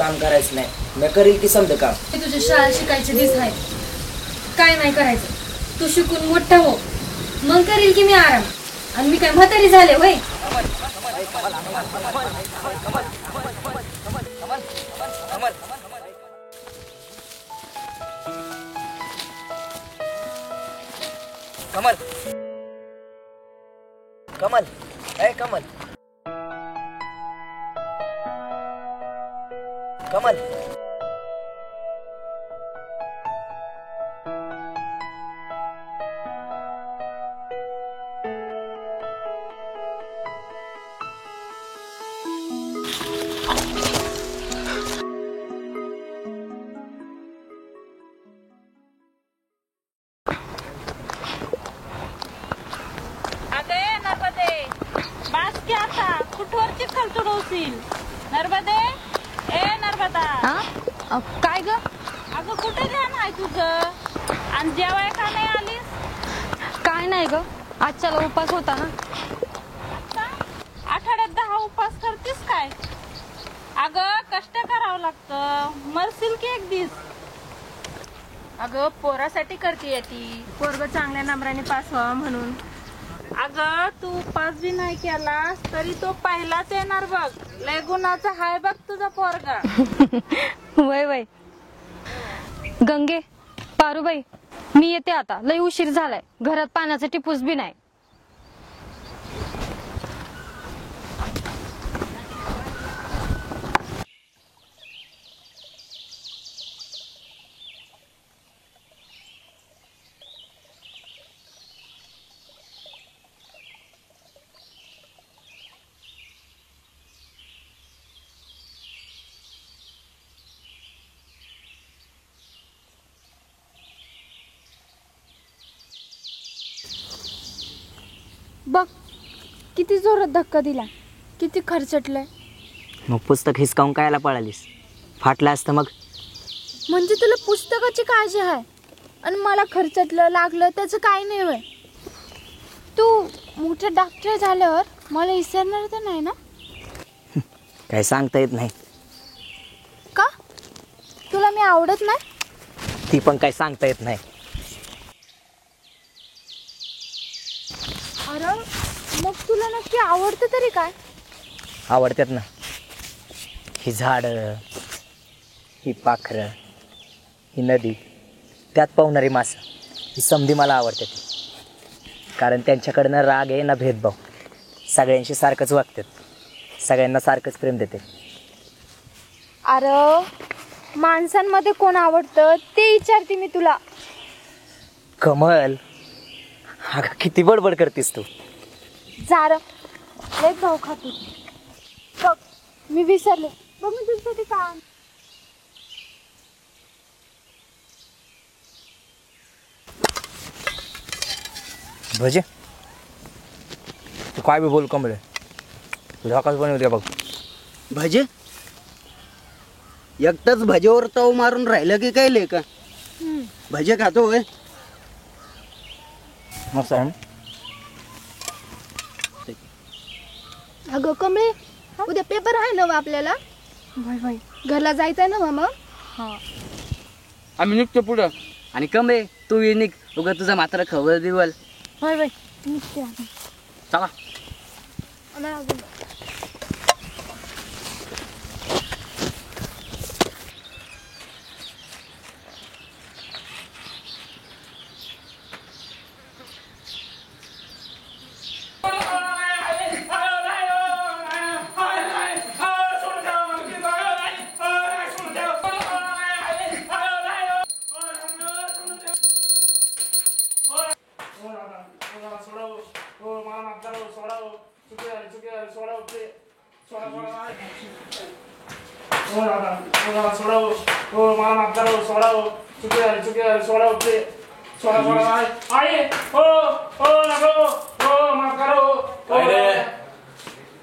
काम करायचं नाही, मी करील की समज काम. तुझ्या शाळा शिकायचे दिस आहे, काय नाही करायचं. तू शिकून मोठा हो, मग करील की मी आराम. आणि मी काय म्हातारी झाले होय. कमल कमल ए कमल कमल नर्मदे ए नर्मदा. काय ग? अगं कुठे ध्यान आहे तुझं? आणि जेवाय का नाही आलीस? काय नाही ग, आजच्याला उपास होता ना. आठवड्यात 10 उपास करतीस काय? अगं कष्ट करावं लागतं, मरशील की एक दिस. अगं पोरासाठी करते ती, पोरग चांगल्या नंबराने पास व्हावा म्हणून. अगं तू उपास बी नाही केलास तरी तो पहिलाच येणार बघ. लय गुणाचा हाय बघ तुझा पोरगा. वय वय. गंगे, पारूबाई, मी येते आता, लय उशीर झालाय. घरात पाण्याचा टिपूस बी नाही. बघ किती जोरात धक्का दिला, किती खर्चटलंय. मग पुस्तक हिसकावून कायला पळालीस? फाटलं असतं मग. म्हणजे तुला पुस्तकाची काळजी आहे आणि मला खर्चटलं लागलं त्याचं काय नाही होय. तू मोठा डॉक्टर झाल्यावर मला विसरणार तर नाही ना? काय सांगता येत नाही. का? तुला मी आवडत नाही? ती पण काय सांगता येत नाही. अरे मग तुला नक्की आवडतं तरी काय? आवडतात ना. ही झाडं, ही पाखरं, ही नदी, त्यात पावणारी मासं, ही समधी मला आवडतात. कारण त्यांच्याकडनं राग आहे ना भेदभाव. सगळ्यांशी सारखंच वागतात, सगळ्यांना सारखंच प्रेम देते. अरे माणसांमध्ये कोण आवडतं ते विचारते मी तुला. कमल, अगं किती बडबड करतीस तू. जार लय भाव खातो. बघ मी विसरले. बघ मी तुझ्यासाठी काय. भजे तू काय बी बोल कमल, तुझ्या आकाश बनवू द्या बघ. भजे एकटाच भजेवर तव मारून राहिलं की काय ले का? भजे खातो होय. मस्त आहे. अगं कमळे, उद्या पेपर आहे ना आपल्याला? घरला जायचंय ना मग? आम्ही निघतो पुढं. आणि कमळे तू ये निघ, उगा तुझा मात्र खबर दिवल. होय होय निघते. चला.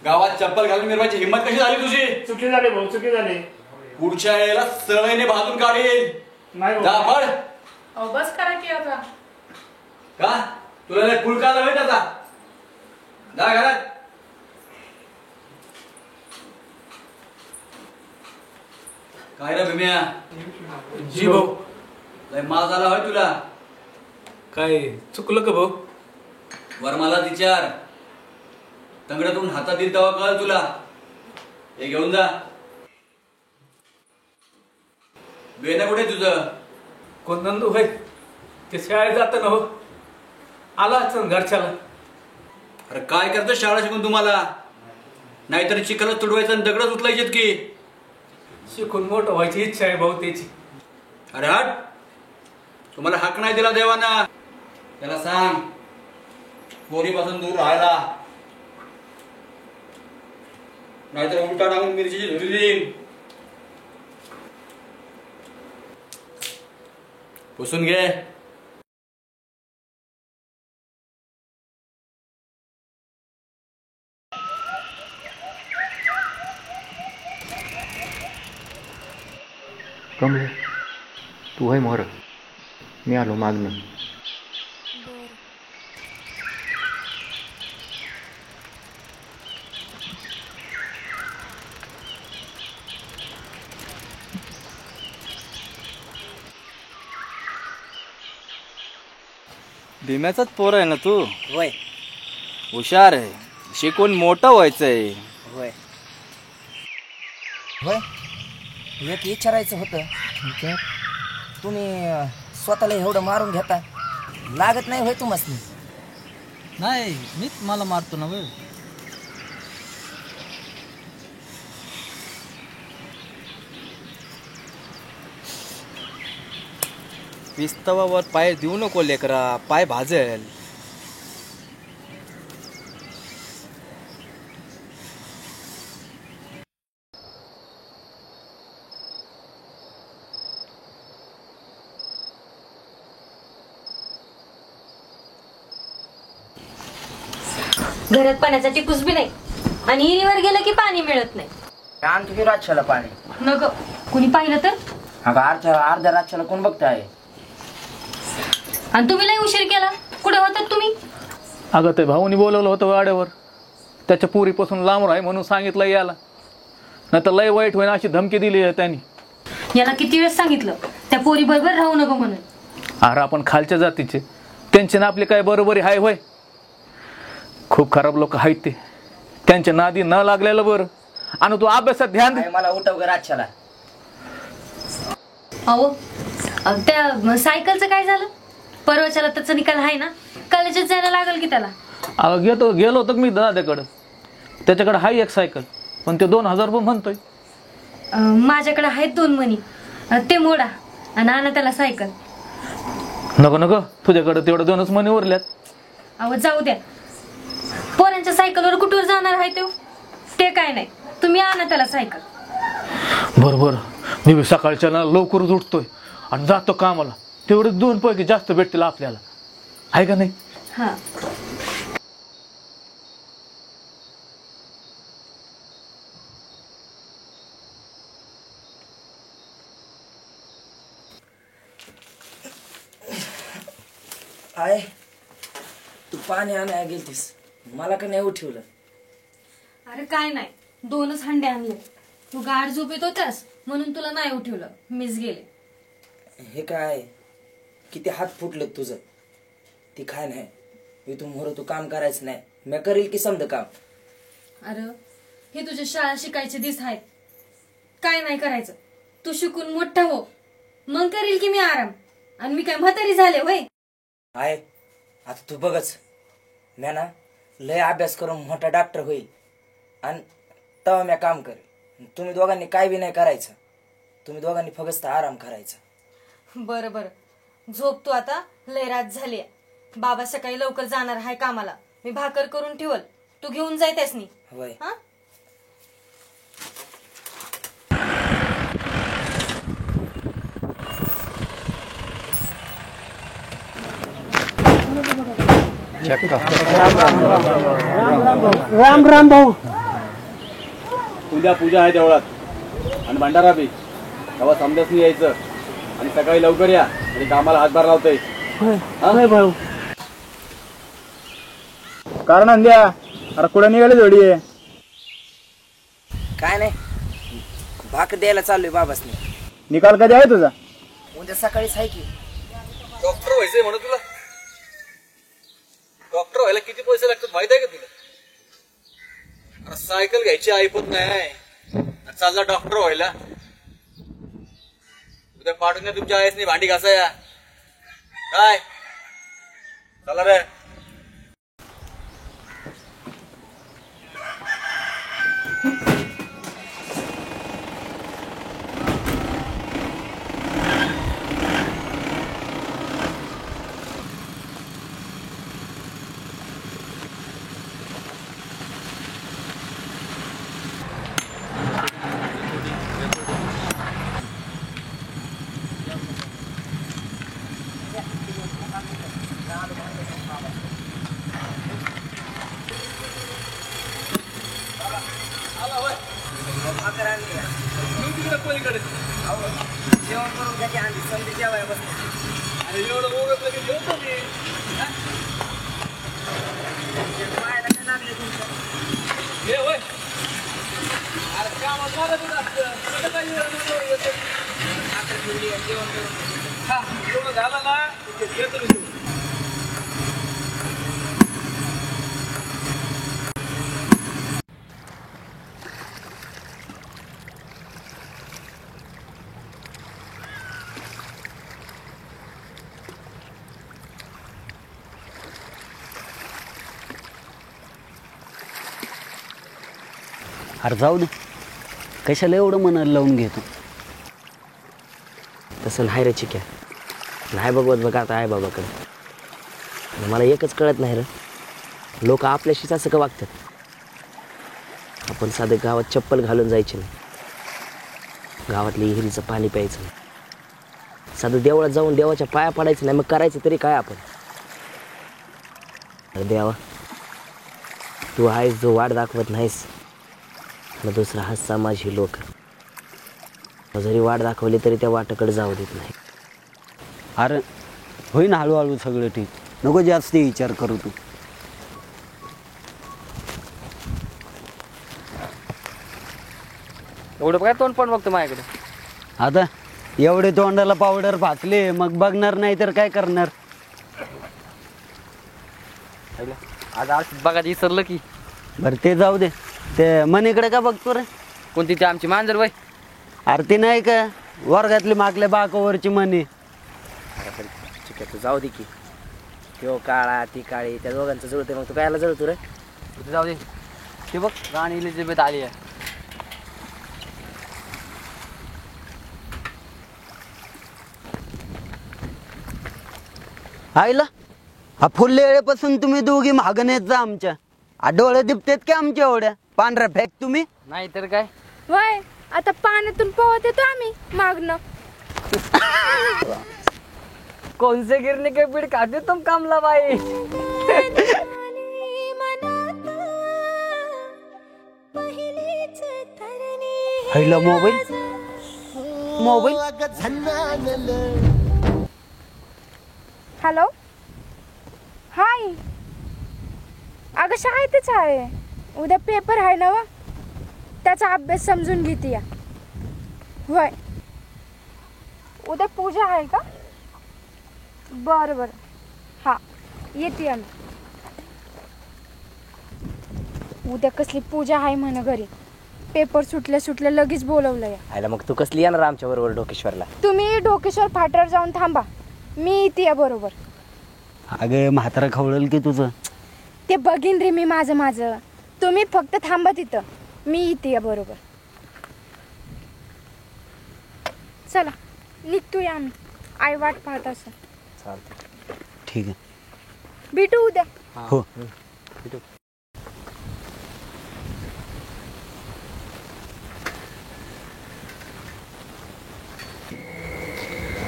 गावात चप्पल घालून मिरवायची हिंमत कशी झाली तुझी? चुकी झाली भाऊ, चुकी झाली. पुढच्या वेळेला सळईने भाजून काढेल. नाही जा पळ. बस करा की आता. का तुला लय फुल काला होय त्याचा? जा घरात. काय रे भीम्या? जी भाऊ. लय माज आला होय तुला? काय चुकलं का भाऊ? वर मला विचार. तंगड्यातून हातात येईल तेव्हा कळ तुला. हे घेऊन जा. बेना कुठे तुझं? कोण नंदू भाई ते शाळेत जातं ना हो. आला असेल घरच्याला. अरे काय करतो शाळा शिकून तुम्हाला? नाहीतर चिखलच तुडवायचं आणि दगडच उचलायचेत की. शिकून मोठं व्हायची इच्छा आहे भाऊ त्याची. अरे हट, तुम्हाला हक नाही दिला देवाना. त्याला सांग पोरीपासून दूर राहायला, नाहीतर उलटा टाकून मिरचीची धुरी देईन. पुसून घे. कमले तू आहे मोर, मी आलो मागणं. भीम्याचाच पोर आहे ना तू? होय हुशार आहे, शिकून मोठं व्हायचंय. होय होय. एक विचारायचं होतं, तुम्ही स्वतःला एवढं मारून घेता, लागत नाही होय तुम्हाला? नाही मीच मला मारतो ना. पिस्तवावर पाय देऊ नको लेकरा, पाय भाजेल. घरात पाण्याचा टिपूस बी नाही आणि हिरीवर गेलं की पाणी मिळत नाही. आणतो की रातच्याला पाणी. नको, कुणी पाहिलं तर? अगं अर्ध्या रातच्याला कोण बघताय? आणि तुम्ही लय उशीर केला, कुठे होतात तुम्ही? अगं ते भाऊनी बोलवलं होतं वाड्यावर, त्याच्या पुरीपासून लांब राही म्हणून सांगितलं याला, नाही तर लय वाईट होईन अशी धमकी दिली आहे त्यांनी. याला किती वेळ सांगितलं त्या पोरी बरोबर राहू नको म्हणून. अरे आपण खालच्या जातीचे, त्यांची ना आपली काय बरोबरी हाय होय? खूप खराब लोक आहेत ते, त्यांच्या नादी न लागलेलं बरं. आणि तू अभ्यासात ध्यान दे. मला उठव ग रातच्याला. अहो त्या सायकलचं काय झालं? परवाच्याला त्याचा निकाल आहे ना, कॉलेजात जायला लागल की त्याला. गेलो होतो मी दादाकडं, त्याच्याकडे हाय एक सायकल, पण ते 2000 रुपये म्हणतोय. माझ्याकडे आहेत 2 मणी, ते मोडा आणि आणा त्याला सायकल. नको नको, तुझ्याकडे तेवढं 2च मणी उरल्यात. अहो जाऊ द्या, पोरांच्या सायकलवर कुठवर जाणार आहे ते काय नाही, तुम्ही आणा त्याला सायकल. बरोबर, मी सकाळच्या लवकरच उठतोय आणि जातो कामाला, तेवढे 2 पैकी जास्त भेटतील आपल्याला, आहे का नाही? हा. आहे तू पाणी आणायला गेलतीस, मला का नाही उठवलं? अरे काय नाही, 2च हंडे आणले. तू गाढ झोपेत होतास म्हणून तुला नाही उठवलं, मीच गेले. हे काय किती हात फुटलं तुझं? ती काय नाही, इथून मोर तू काम करायचं नाही, मी करेल की समज काम. अरे हे तुझ्या शाळा शिकायचे दिस आहेत, काय नाही करायचं. तू शिकून मोठा हो, मग करील की मी आराम. आणि मी काय म्हातारी झाले होय? आहे आता तू बघच, मी ना लय अभ्यास करून मोठा डॉक्टर होईल आणि तेव्हा मी काम करेल. तुम्ही दोघांनी काय बी नाही करायचं, तुम्ही दोघांनी फक्त आराम करायचा. बरं बरं, झोप तू आता, लय रात झाली. बाबा सकाळी लवकर जाणार आहे कामाला, मी भाकर करून ठेवल, तू घेऊन जाय त्यासनी. होय. हा. राम राम भाऊ. उद्या पूजा आहे देवळात आणि भंडारा बी, तेव्हा समजाच यायचं आणि सकाळी लवकर या आणि कामाला हातभार लावतोय. भाऊ कारण अंद्या अरे कुठं निघाली जोडी आहे? काय नाही, भाकर द्यायला चाललोय बाबासनी. निकाल कधी आहे तुझा? उद्या सकाळीच आहे की. डॉक्टर व्हायचंय म्हणून तुला? डॉक्टर व्हायला किती पैसे लागतात माहित आहे का तुला? अरे सायकल घ्यायची ऐपत नाही, चालला डॉक्टर व्हायला. उद्या पाठवून द्या तुमच्या आईसनी भांडी घासाया. काय चला रे. जेवण करून घ्या की आधी संधी जेवाय बस. अरे एवढं ओळखलं की जेवतो मी. पाहायला काय लागले तुमचं? हे होय. अरे कामात लागत असतं. कुठं काय येतं? जेवण करून हा, जेवण झालं ना की घेतो मी. अरे जाऊ दे, कशाला एवढं मनाला लावून घेतो? तसं नाही रे चिक्या, नाही बघवत बघा आता आहे बाबाकडे. मला एकच कळत नाही रे, लोक आपल्याशीच असं का वागतात? आपण साधं गावात चप्पल घालून जायचे नाही, गावातल्या विहिरीचं पाणी प्यायचं नाही, साधं देवळात जाऊन देवाच्या पाया पडायचं नाही. मग करायचं तरी काय आपण? अरे देवा, तू आहेस जो वाट दाखवत नाहीस, आणि दुसरा हा समाज ही लोक जरी वाट दाखवली तरी त्या वाटाकडे जाऊ देत नाही. अरे होईन हळूहळू सगळं ठीक, नको जास्त विचार करू तू. एवढं काय तोंड पण बघतो माझ्याकडे? आता एवढे तोंडाला पावडर फासले, मग बघणार नाही तर काय करणार? आज आज बघायचं विसरलं की. बरं ते जाऊ दे, ते मनीकडे का बघतो रे? कोणती ती आमची मांजर बाई? अरे ती नाही का वर्गातली मागल्या बाकावरची मनी? ठीक आहे, तू जाऊ दे की. तो काळा ती काळी, त्या दोघांचं जुळते, मग तू कायला जळतो रे? तिथे जाऊ दे. ते बघ राणी इलिझाबेथ आली आहे. आईला हा फुल्ले वेळेपासून तुम्ही दोघी मागं येत जा आमच्या. डोळे दिपतेत की आमच्या एवढ्या पांढऱ्या फेक तुम्ही? नाही तर काय. वय आता पाण्यातून पोहत येतो आम्ही मागणं. कोणसे गिरने के पीठ खाते तुम कामला बाई? आईला मोबाईल मोबाईल. हॅलो, हाय. अगं शाळेतच आहे, उद्या पेपर आहे ना व, त्याचा अभ्यास समजून घेते या. होय, उद्या पूजा आहे का? बरं बरं, हा येते आम्ही. उद्या कसली पूजा आहे म्हण घरी, पेपर सुटल्या सुटल्या लगेच बोलवलं या. आयला मग तू कसली येणार आमच्या बरोबर ढोकेश्वरला? तुम्ही ढोकेश्वर फाट्यावर जाऊन थांबा, मी येते या बरोबर. अगं म्हातारा खवळल की तुझं. ते बघीन रे मी माझं, तुम्ही फक्त थांबा तिथं, मी येते या बरोबर. चला निघतोय आम्ही, आई वाट पाहत असं. चालतं. ठीक आहे, भेटू उद्या. हो.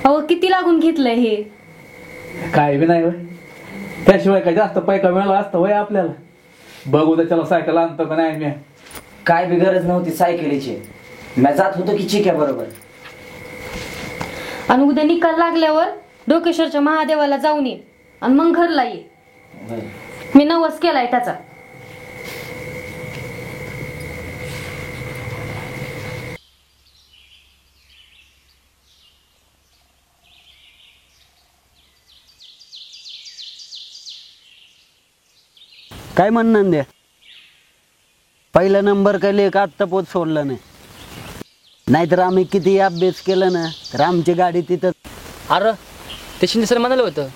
अहो किती लागून घेतलंय हे? काय बी नाही होय. त्याशिवाय काय जास्त पैका मिळाला असतं होय आपल्याला? बघू दे, चला सायकल आणतो का नाही मी. काय बी गरज नव्हती सायकलीची, मी जात होतो की चिक्या बरोबर. आणि उद्या निकाल लागल्यावर डोकेश्वरच्या महादेवाला जाऊन ये आणि मग घरला ये. मी नवस केलाय त्याचा. काय म्हणणं द्या पहिला नंबर काय लेख आत्ता पोत सोडला नाही, नाहीतर आम्ही किती अभ्यास केला ना तर आमची गाडी तिथं. अरे ते शिंदे सर म्हणाले होतं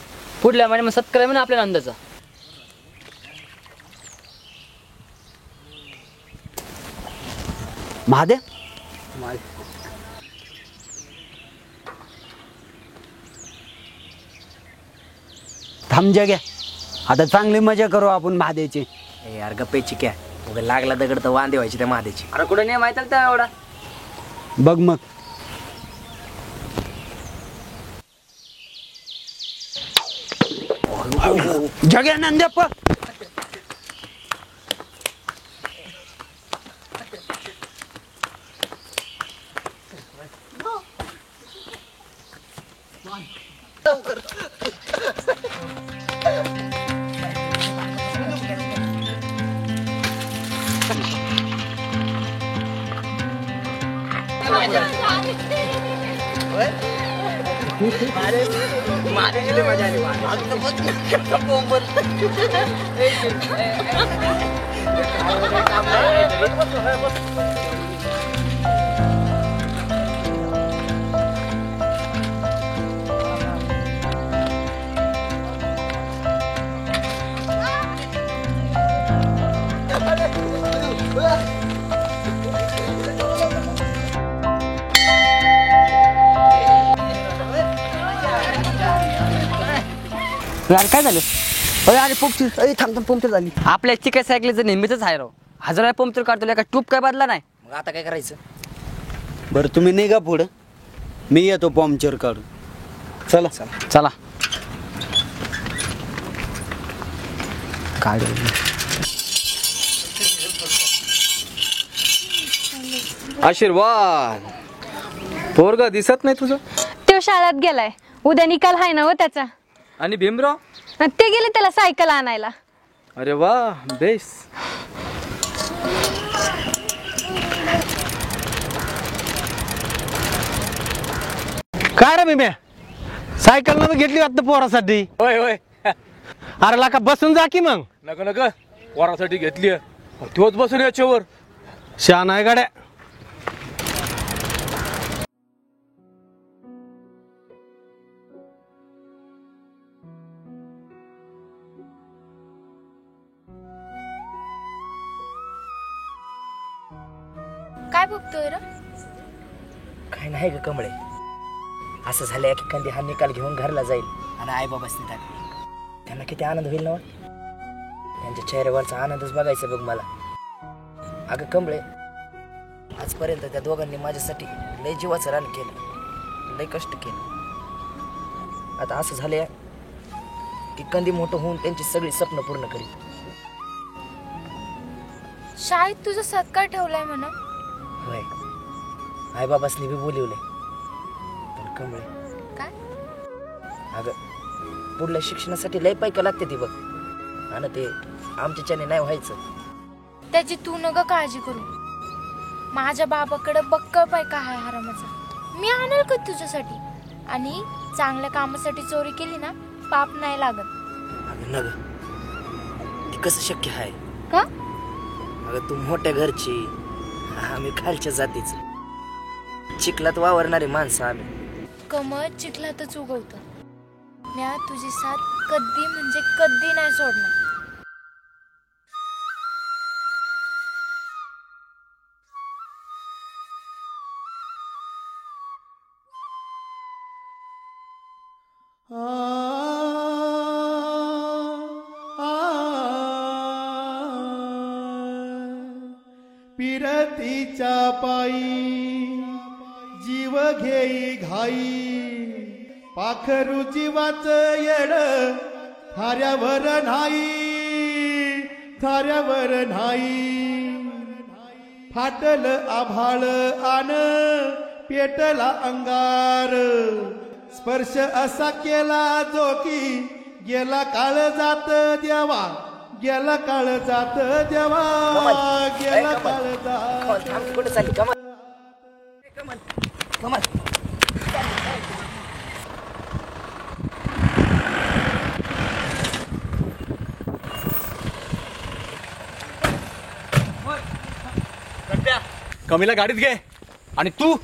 पुढल्या महिन्यात सत्कार म्हणा आपल्या नंदाचा. महादेव थांब घ्या, आता चांगली मजा करू आपण महादेवची. यार गप्पेची क्या उगा लागला दगड तर वांदे व्हायची त्या महादेची. अरे कुठे नाही माहिती त्या एवढा. बघ मग जग्या नंद्याप्प काय झालं? अरे पंक्चर थांब पंक्चर झाली. आपल्या चिकाय सायकलीचं नेहमीच आहे राव. हजार वेळा पंक्चर काढतो का ट्यूब काय बदला नाही. मग आता काय करायचं? बरं तुम्ही निघा पुढं, मी येतो पंक्चर काढून. चला चला. काढ. आशीर्वाद. पोरगा दिसत नाही तुझं. तो शाळेत गेलाय, उद्या निकाल हाय ना हो त्याचा. आणि भीमराव? ते गेले त्याला सायकल आणायला. अरे वा बेस. काय रे मी सायकल न घेतली वाटतं पोरासाठी. होय होय. अरे लाका बसून जा की मग. नका नका वरासाठी घेतली तोच बसून याच्यावर. शान आहे गाड्या. काय बघतोय रे? काय नाही ग कमळे, असं झालंय की कंदी हा निकाल घेऊन घरला जाईल आणि आई बाबाच त्यांना किती आनंद होईल ना. त्यांच्या चेहऱ्यावरचा आनंदच बघायचा बघ मला. अगं कमळे, आजपर्यंत त्या दोघांनी माझ्यासाठी लय जीवाचं रान केलं, लय कष्ट केलं. आता असं झालंय की कंदी मोठं होऊन त्यांची सगळी स्वप्न पूर्ण करील. शाळेत तुझा सत्कार ठेवलाय म्हणा. होय, आई बाबासनी बी बोलिवलंय. पण कमळे काय? अगं पुढल्या शिक्षणासाठी लय पैका लागते ती बघ, आणि ते आमच्याच्याने नाही व्हायचं. त्याची तू नका काळजी करू. माझ्या बाबाकडे बक्कळ पैका आहे हरामाचा. मी आणेल का तुझ्यासाठी. आणि चांगल्या कामासाठी चोरी केली ना पाप नाही लागत. अगं नग, कसं शक्य आहे? का? अगं तू मोठ्या घरची, आम्ही खालच्या जातीच, चिखलात वावरणारी माणसं आम्ही. कमळ चिखलातच उगवतं. म्या तुझी साथ कधी म्हणजे कधी नाही सोडणार. पिरतीच्या पायी जीव घेई घाई, पाखरू जीवाच येड थाऱ्यावर नाही, थाऱ्यावर नाही. फाटल आभाळ आन पेटला अंगार, स्पर्श असा केला जो की गेला काळ जात देवा, गेला काळ जात देवा, गेला काळ जात. कुठे चालली कमल? कमल कमल कमीला गाडीत घे आणि तू